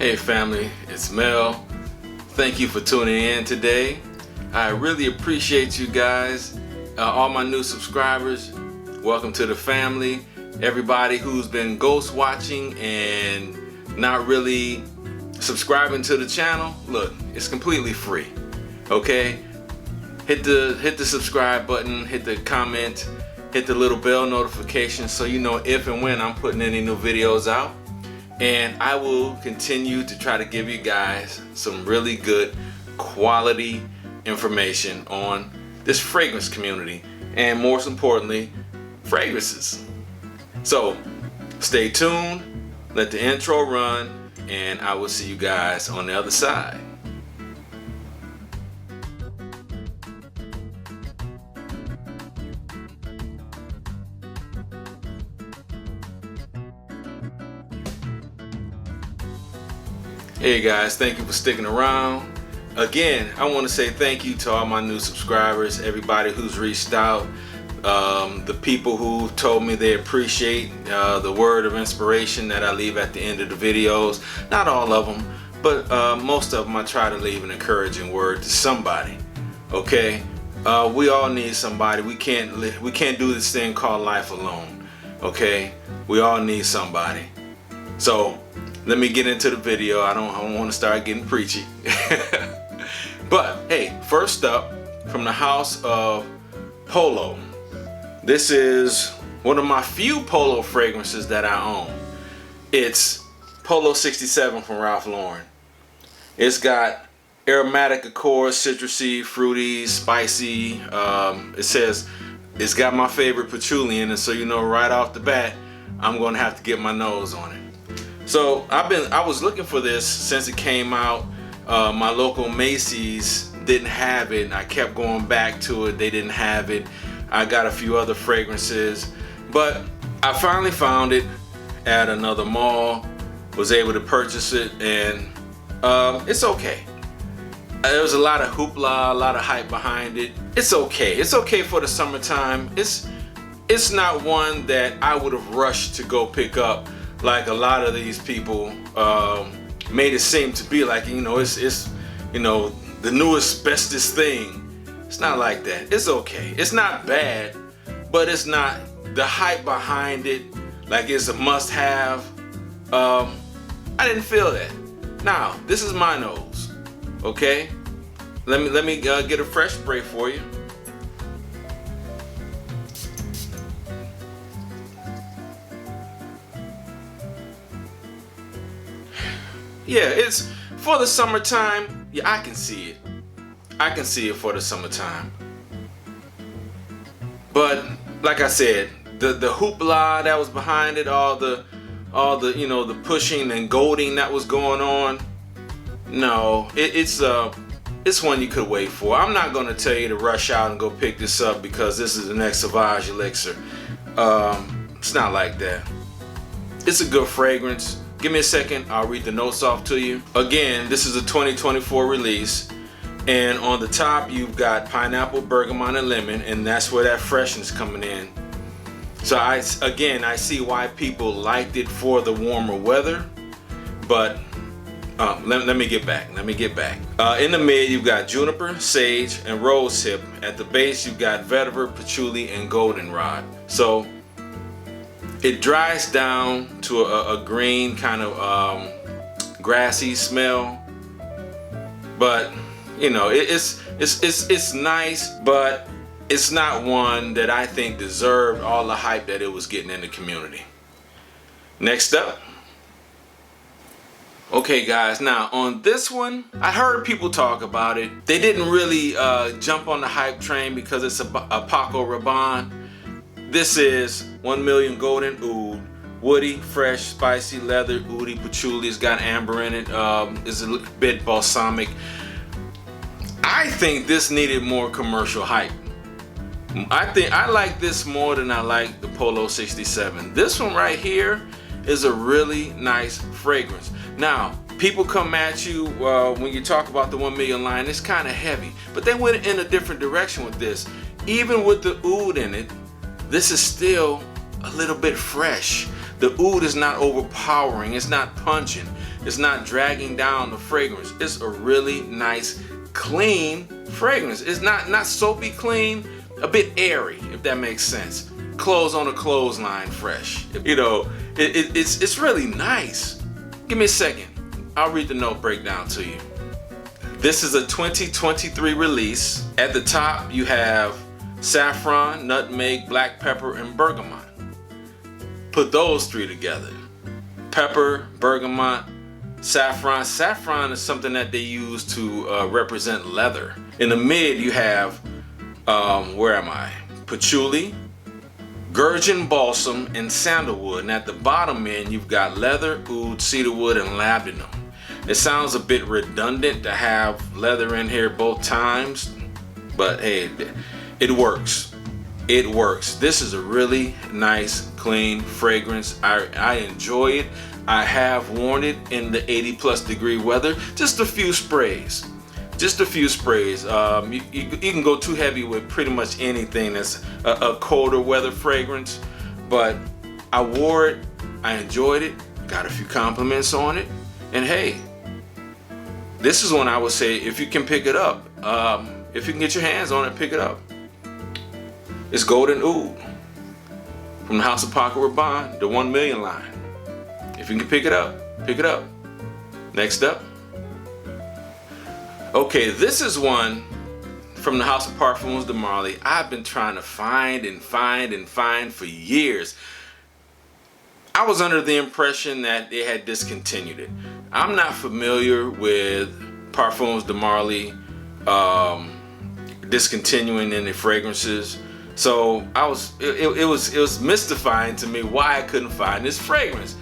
Hey family, it's Mel. Thank you for tuning in today. I really appreciate you guys, all my new subscribers. Welcome to the family. Everybody who's been ghost watching and not really subscribing to the channel, look, it's completely free. Okay? Hit the subscribe button, hit the comment, hit the little bell notification so you know if and when I'm putting any new videos out. And I will continue to try to give you guys some really good quality information on this fragrance community, and most importantly, fragrances. So stay tuned, let the intro run, and I will see you guys on the other side. Hey guys, thank you for sticking around. Again, I want to say thank you to all my new subscribers, everybody who's reached out, the people who told me they appreciate the word of inspiration that I leave at the end of the videos. Not all of them, but most of them I try to leave an encouraging word to somebody. Okay, we all need somebody. We can't do this thing called life alone. Okay, we all need somebody. So let me get into the video. I don't want to start getting preachy. But hey, first up, from the house of Polo. This is one of my few Polo fragrances that I own. It's Polo 67 from Ralph Lauren. It's got aromatic accords, citrusy, fruity, spicy. It says it's got my favorite patchouli in it, so you know right off the bat I'm gonna have to get my nose on it. So I was looking for this since it came out. My local Macy's didn't have it. I kept going back to it. They didn't have it. I got a few other fragrances, but I finally found it at another mall. Was able to purchase it, and it's okay. There was a lot of hoopla, a lot of hype behind it. It's okay. It's okay for the summertime. It's not one that I would have rushed to go pick up, like a lot of these people made it seem to be. Like, you know, it's you know, the newest bestest thing. It's not like that. It's okay. It's not bad, but it's not the hype behind it like it's a must-have. I didn't feel that. Now this is my nose. Okay, let me get a fresh spray for you. Yeah, it's for the summertime. Yeah, I can see it. I can see it for the summertime. But like I said, the hoopla that was behind it, all the you know, the pushing and goading that was going on. No, it's one you could wait for. I'm not gonna tell you to rush out and go pick this up because this is the next Sauvage elixir. It's not like that. It's a good fragrance. Give me a second, I'll read the notes off to you. Again, this is a 2024 release, and on the top you've got pineapple, bergamot, and lemon, and that's where that freshness coming in. So I see why people liked it for the warmer weather, but let me get back. In the mid you've got juniper, sage, and rosehip. At the base you've got vetiver, patchouli, and goldenrod. So it dries down to a green kind of grassy smell, but you know, it's nice, but it's not one that I think deserved all the hype that it was getting in the community. Next up. Okay guys, now on this one, I heard people talk about it. They didn't really jump on the hype train because it's a Paco Rabanne. This is 1 Million Golden Oud. Woody, fresh, spicy, leather, oudy, patchouli. It's got amber in it. It's a bit balsamic. I think this needed more commercial hype. I like this more than I like the Polo 67. This one right here is a really nice fragrance. Now, people come at you when you talk about the 1 Million line, it's kind of heavy, but they went in a different direction with this. Even with the oud in it, this is still a little bit fresh. The oud is not overpowering, it's not pungent. It's not dragging down the fragrance. It's a really nice, clean fragrance. It's not soapy clean, a bit airy, if that makes sense. Clothes on a clothesline fresh. You know, it's really nice. Give me a second. I'll read the note breakdown to you. This is a 2023 release. At the top, you have saffron, nutmeg, black pepper, and bergamot. Put those three together. Pepper, bergamot, saffron. Saffron is something that they use to represent leather. In the mid, you have, patchouli, gurgeon balsam, and sandalwood. And at the bottom end, you've got leather, oud, cedarwood, and labdanum. It sounds a bit redundant to have leather in here both times, but hey, it works. It works. This is a really nice, clean fragrance. I enjoy it. I have worn it in the 80+ degree weather. Just a few sprays. Just a few sprays. You can go too heavy with pretty much anything that's a colder weather fragrance, but I wore it. I enjoyed it. Got a few compliments on it. And hey, this is one I would say, if you can pick it up, if you can get your hands on it, pick it up. It's Golden Oud from the House of Paco Rabanne, the 1 million line. If you can pick it up, pick it up. Next up. Okay, this is one from the House of Parfums de Marly. I've been trying to find for years. I was under the impression that they had discontinued it. I'm not familiar with Parfums de Marly discontinuing any fragrances. So it was mystifying to me why I couldn't find this fragrance.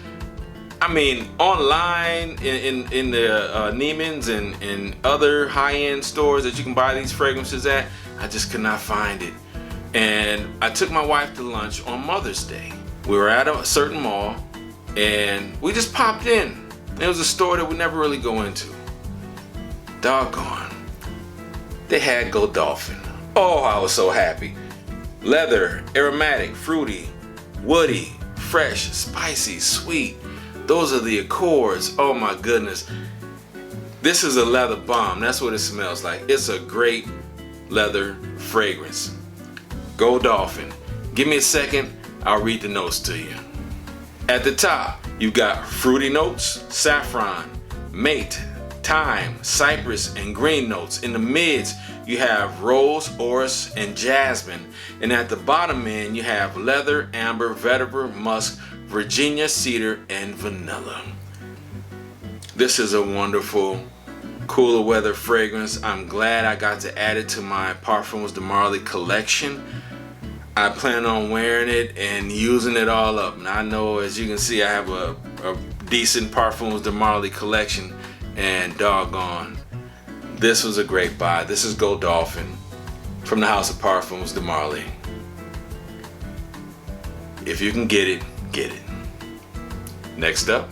I mean, online in the Neiman's and other high-end stores that you can buy these fragrances at, I just could not find it. And I took my wife to lunch on Mother's Day. We were at a certain mall and we just popped in. It was a store that we never really go into. Doggone. They had Godolphin. Oh, I was so happy. Leather, aromatic, fruity, woody, fresh, spicy, sweet. Those are the accords. Oh my goodness. This is a leather bomb. That's what it smells like. It's a great leather fragrance. Godolphin. Give me a second. I'll read the notes to you. At the top, you've got fruity notes, saffron, mate, thyme, cypress, and green notes. In the mids, you have rose, orris, and jasmine. And at the bottom end, you have leather, amber, vetiver, musk, Virginia, cedar, and vanilla. This is a wonderful, cooler weather fragrance. I'm glad I got to add it to my Parfums de Marly collection. I plan on wearing it and using it all up. And I know, as you can see, I have a decent Parfums de Marly collection, and doggone, this was a great buy. This is Godolphin from the House of Parfums de Marly. If you can get it, get it. Next up.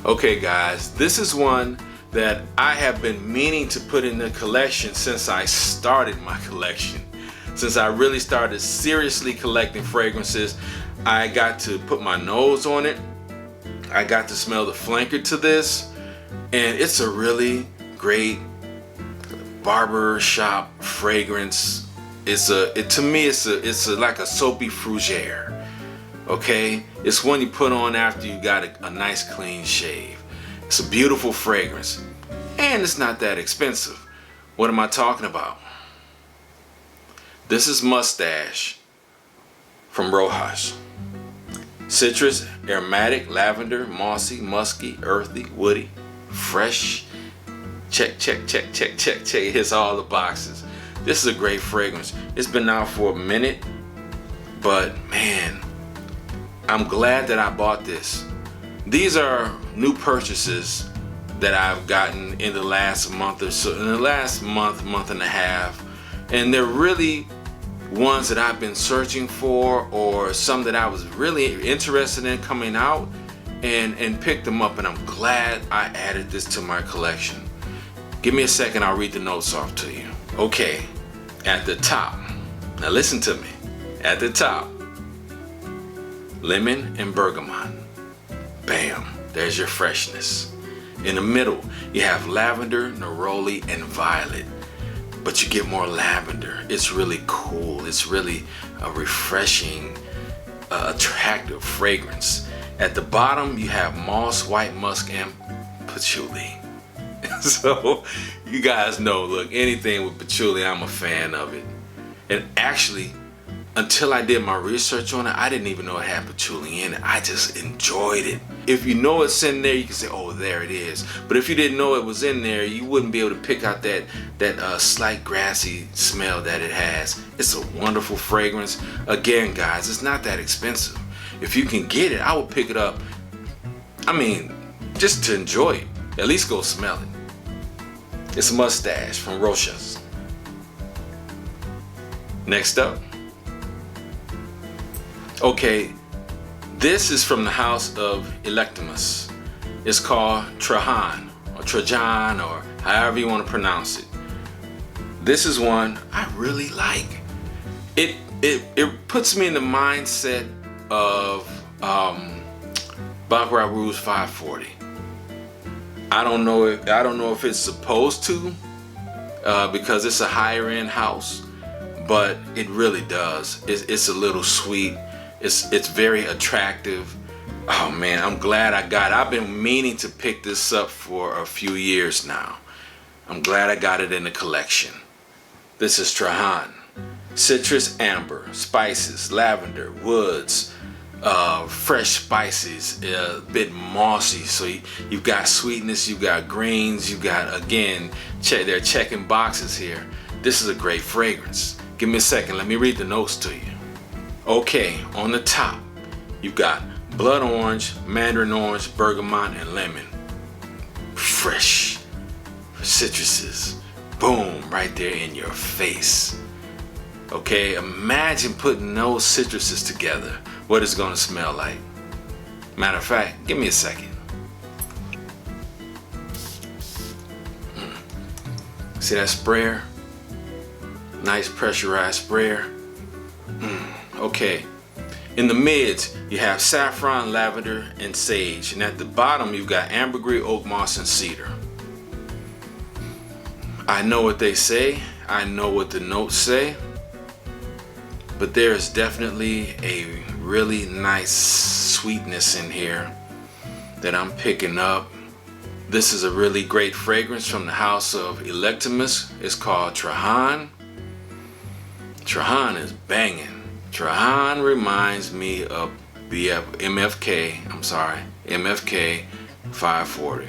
Okay guys, this is one that I have been meaning to put in the collection since I started my collection. Since I really started seriously collecting fragrances, I got to put my nose on it. I got to smell the flanker to this, and it's a really great barber shop fragrance. To me it's like a soapy fougere. Okay, it's one you put on after you got a nice clean shave. It's a beautiful fragrance, and it's not that expensive. What am I talking about? This is Mustache from Rojas. Citrus, aromatic, lavender, mossy, musky, earthy, woody, fresh. Check, check, check, check, check, check. It hits all the boxes. This is a great fragrance. It's been out for a minute, but man, I'm glad that I bought this. These are new purchases that I've gotten in the last month or so, in the last month and a half. And they're really ones that I've been searching for, or some that I was really interested in coming out, and picked them up, and I'm glad I added this to my collection. Give me a second, I'll read the notes off to you. Okay, at the top, now listen to me. At the top, lemon and bergamot. Bam. There's your freshness. In the middle, you have lavender, neroli, and violet. But you get more lavender. It's really cool. It's really a refreshing, attractive fragrance. At the bottom, you have moss, white musk, and patchouli. So you guys know, look, anything with patchouli, I'm a fan of it. And actually, until I did my research on it, I didn't even know it had patchouli in it. I just enjoyed it. If you know it's in there, you can say, oh, there it is. But if you didn't know it was in there, you wouldn't be able to pick out that slight grassy smell that it has. It's a wonderful fragrance. Again, guys, it's not that expensive. If you can get it, I would pick it up. I mean, just to enjoy it. At least go smell it. It's a mustache from Rochas. Next up. Okay, this is from the house of Electimus. It's called Trajan or Trajan or however you want to pronounce it. This is one I really like. It puts me in the mindset of Baccarat Rouge 540. I don't know if it's supposed to because it's a higher end house, but it really does. It's a little sweet. It's very attractive. Oh man, I'm glad I got it. I've been meaning to pick this up for a few years now. I'm glad I got it in the collection. This is Trajan. Citrus, amber, spices, lavender, woods, fresh spices, a bit mossy. So you've got sweetness, you've got greens, you've got, again, they're checking boxes here. This is a great fragrance. Give me a second, let me read the notes to you. Okay, on the top, you've got blood orange, mandarin orange, bergamot, and lemon. Fresh citruses. Boom, right there in your face. Okay, imagine putting those citruses together. What it's gonna smell like. Matter of fact, give me a second. See that sprayer? Nice pressurized sprayer. Okay, in the mids you have saffron, lavender, and sage, and at the bottom you've got ambergris, oak moss, and cedar. I know what they say, I know what the notes say, but there is definitely a really nice sweetness in here that I'm picking up. This is a really great fragrance from the house of Electimus. It's called Trajan. Trajan is banging. Trajan reminds me of MFK 540.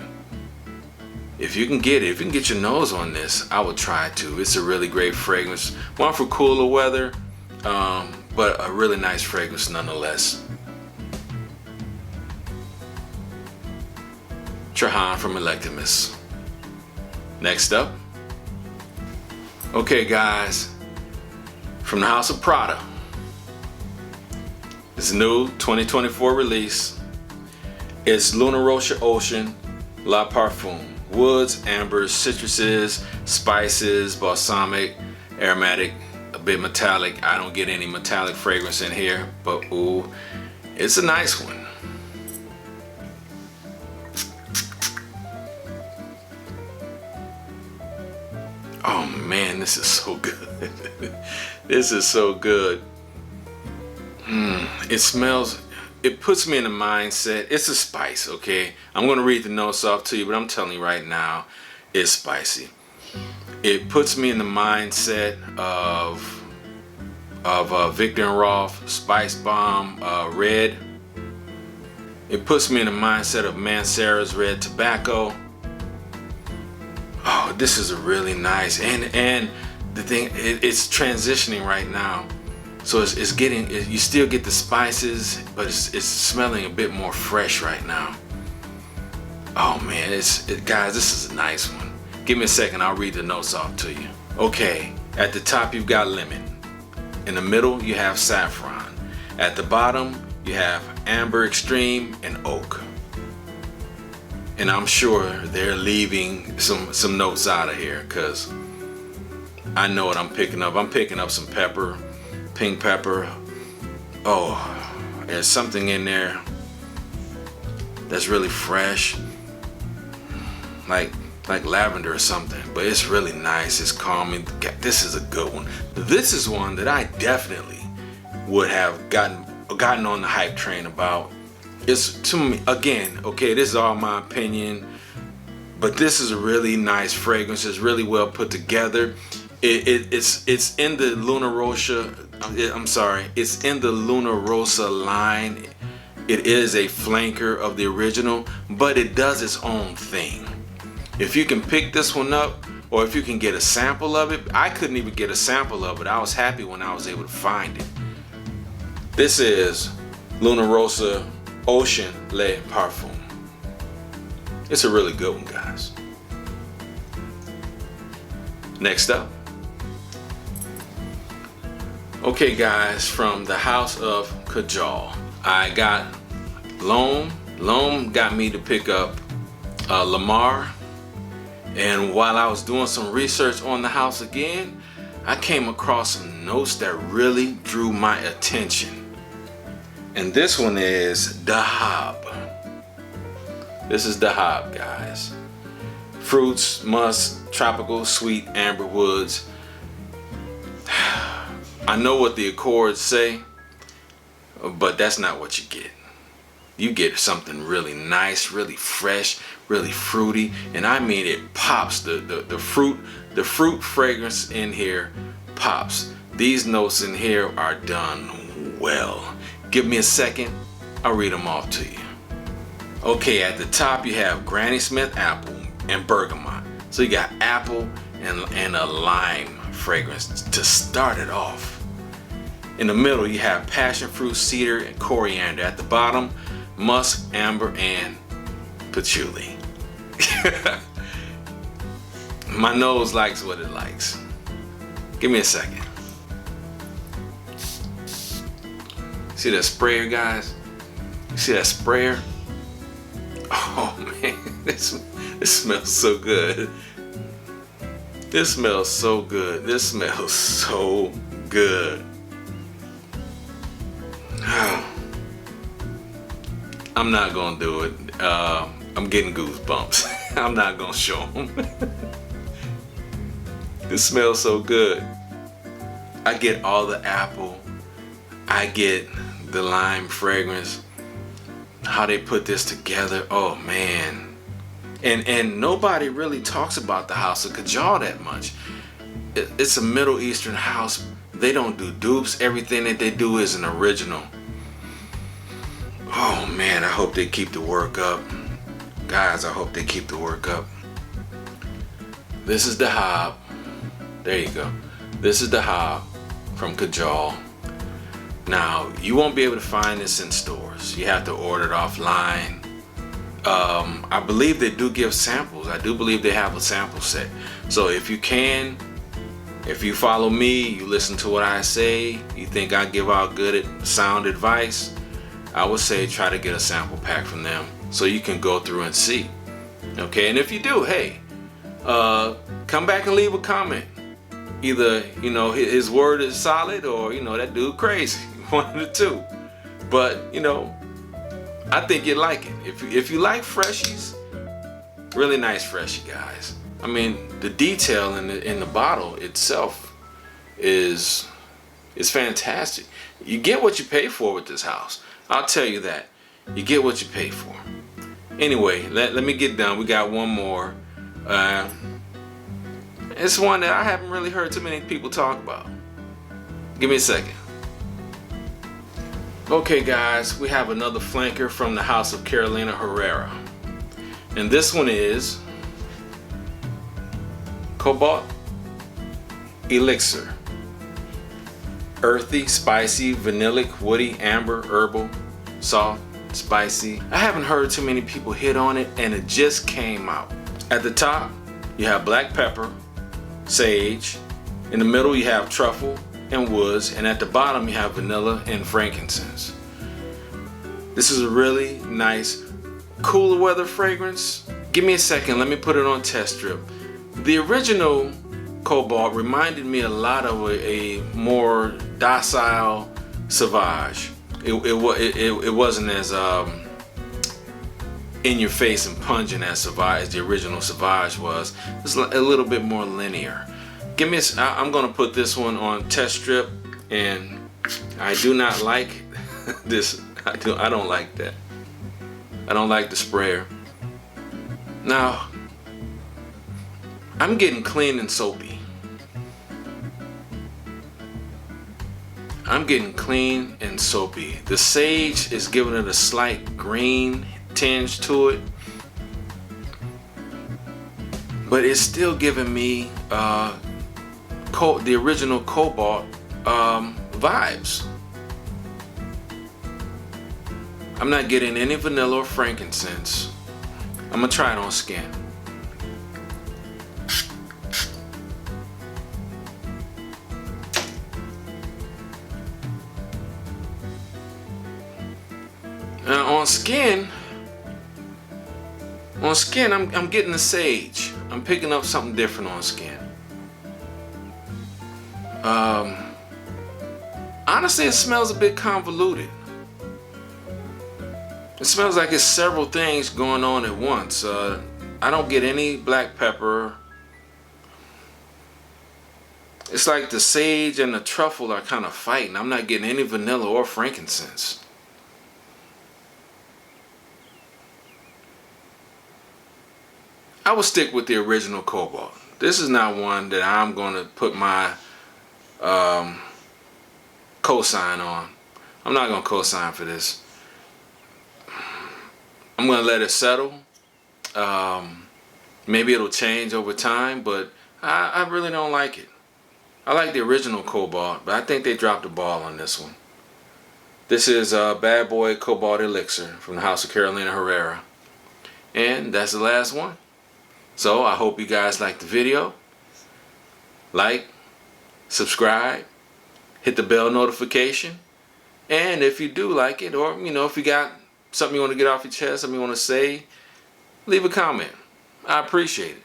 If you can get it, if you can get your nose on this, I would try it too. It's a really great fragrance. One for cooler weather, but a really nice fragrance nonetheless. Trajan from Electimus. Next up. Okay guys, from the house of Prada. It's a new 2024 release. It's Luna Rocha Ocean La Parfum. Woods, ambers, citruses, spices, balsamic, aromatic, a bit metallic. I don't get any metallic fragrance in here, but ooh, it's a nice one. Oh man, this is so good. This is so good. It smells, it puts me in the mindset. It's a spice, okay? I'm gonna read the notes off to you, but I'm telling you right now, it's spicy. It puts me in the mindset of Victor and Rolf Spice Bomb Red. It puts me in the mindset of Mancera's Red Tobacco. Oh, this is a really nice, and the thing, it's transitioning right now. So it's getting, you still get the spices, but it's smelling a bit more fresh right now. Oh man, guys, this is a nice one. Give me a second, I'll read the notes off to you. Okay, at the top you've got lemon. In the middle you have saffron. At the bottom you have amber extreme and oak. And I'm sure they're leaving some notes out of here because I know what I'm picking up. I'm picking up some pepper. Pink pepper. Oh, there's something in there. that's really fresh, like lavender or something, but it's really nice. It's calming. This is a good one. This is one that I definitely would have gotten on the hype train about. It's, to me, again, okay, this is all my opinion, but this is a really nice fragrance. It's really well put together. It's in the Luna Rosa. I'm sorry, it's in the Luna Rosa line. It is a flanker of the original, but it does its own thing. If you can pick this one up, or if you can get a sample of it, I couldn't even get a sample of it. I was happy when I was able to find it. This is Luna Rosa Ocean Le Parfum. It's a really good one, guys. Next up. Okay, guys, from the house of Kajal, I got Loam. Loam got me to pick up Lamar. And while I was doing some research on the house again, I came across some notes that really drew my attention. And this one is Dahab. This is Dahab, guys. Fruits, musk, tropical, sweet, amber woods. I know what the accords say, but that's not what you get. You get something really nice, really fresh, really fruity, and I mean it pops. The fruit fragrance in here pops. These notes in here are done well. Give me a second, I'll read them off to you. Okay, at the top you have Granny Smith apple and bergamot. So you got apple and a lime fragrance to start it off. In the middle you have passion fruit, cedar, and coriander. At the bottom, musk, amber, and patchouli. My nose likes what it likes. Give me a second. See that sprayer, guys? You see that sprayer? Oh man, this smells so good. This smells so good. This smells so good. I'm not gonna do it. I'm getting goosebumps. I'm not gonna show them. This smells so good. I get all the apple. I get the lime fragrance. How they put this together. Oh man. And nobody really talks about the house of Kajal that much. It's a Middle Eastern house. They don't do dupes. Everything that they do is an original. Oh man, I hope they keep the work up. Guys, I hope they keep the work up. This is the Dahab. There you go. This is the Dahab from Kajal. Now, you won't be able to find this in stores. You have to order it offline. I believe they do give samples. I do believe they have a sample set. So if you can, if you follow me, you listen to what I say, you think I give out good sound advice, I would say try to get a sample pack from them so you can go through and see. Okay, and if you do, hey, come back and leave a comment. Either, you know, his word is solid, or, you know, that dude crazy. One of the two. But, you know, I think you like it. If you like freshies, really nice freshie, guys. I mean, the detail in the bottle itself is fantastic. You get what you pay for with this house. I'll tell you that. You get what you pay for. Anyway, let me get done. We got one more. It's one that I haven't really heard too many people talk about. Give me a second. Okay guys, we have another flanker from the house of Carolina Herrera. And this one is Cobalt Elixir. Earthy, spicy, vanillic, woody, amber, herbal, soft, spicy. I haven't heard too many people hit on it, and it just came out. At the top, you have black pepper, sage. In the middle, you have truffle and woods, and at the bottom, you have vanilla and frankincense. This is a really nice, cooler weather fragrance. Give me a second, let me put it on test strip. The original Cobalt reminded me a lot of a more docile Sauvage. It wasn't as in your face and pungent as Sauvage, the original Sauvage was. It's a little bit more linear. I'm gonna put this one on test strip, and I do not like this. I don't like that. I don't like the sprayer. Now, I'm getting clean and soapy. I'm getting clean and soapy. The sage is giving it a slight green tinge to it, but it's still giving me the original Cobalt vibes. I'm not getting any vanilla or frankincense. I'm gonna try it on skin. Now on skin, I'm getting the sage. I'm picking up something different on skin. Honestly, it smells a bit convoluted. It smells like it's several things going on at once. I don't get any black pepper. It's like the sage and the truffle are kind of fighting. I'm not getting any vanilla or frankincense. I would stick with the original Cobalt. This is not one that I'm going to put my cosign on. I'm not going to cosign for this. I'm going to let it settle. Maybe it'll change over time, but I really don't like it. I like the original Cobalt, but I think they dropped the ball on this one. This is Bad Boy Cobalt Elixir from the House of Carolina Herrera. And that's the last one. So I hope you guys liked the video. Like, subscribe, hit the bell notification. And if you do like it, or if you got something you want to get off your chest, something you want to say, leave a comment. I appreciate it.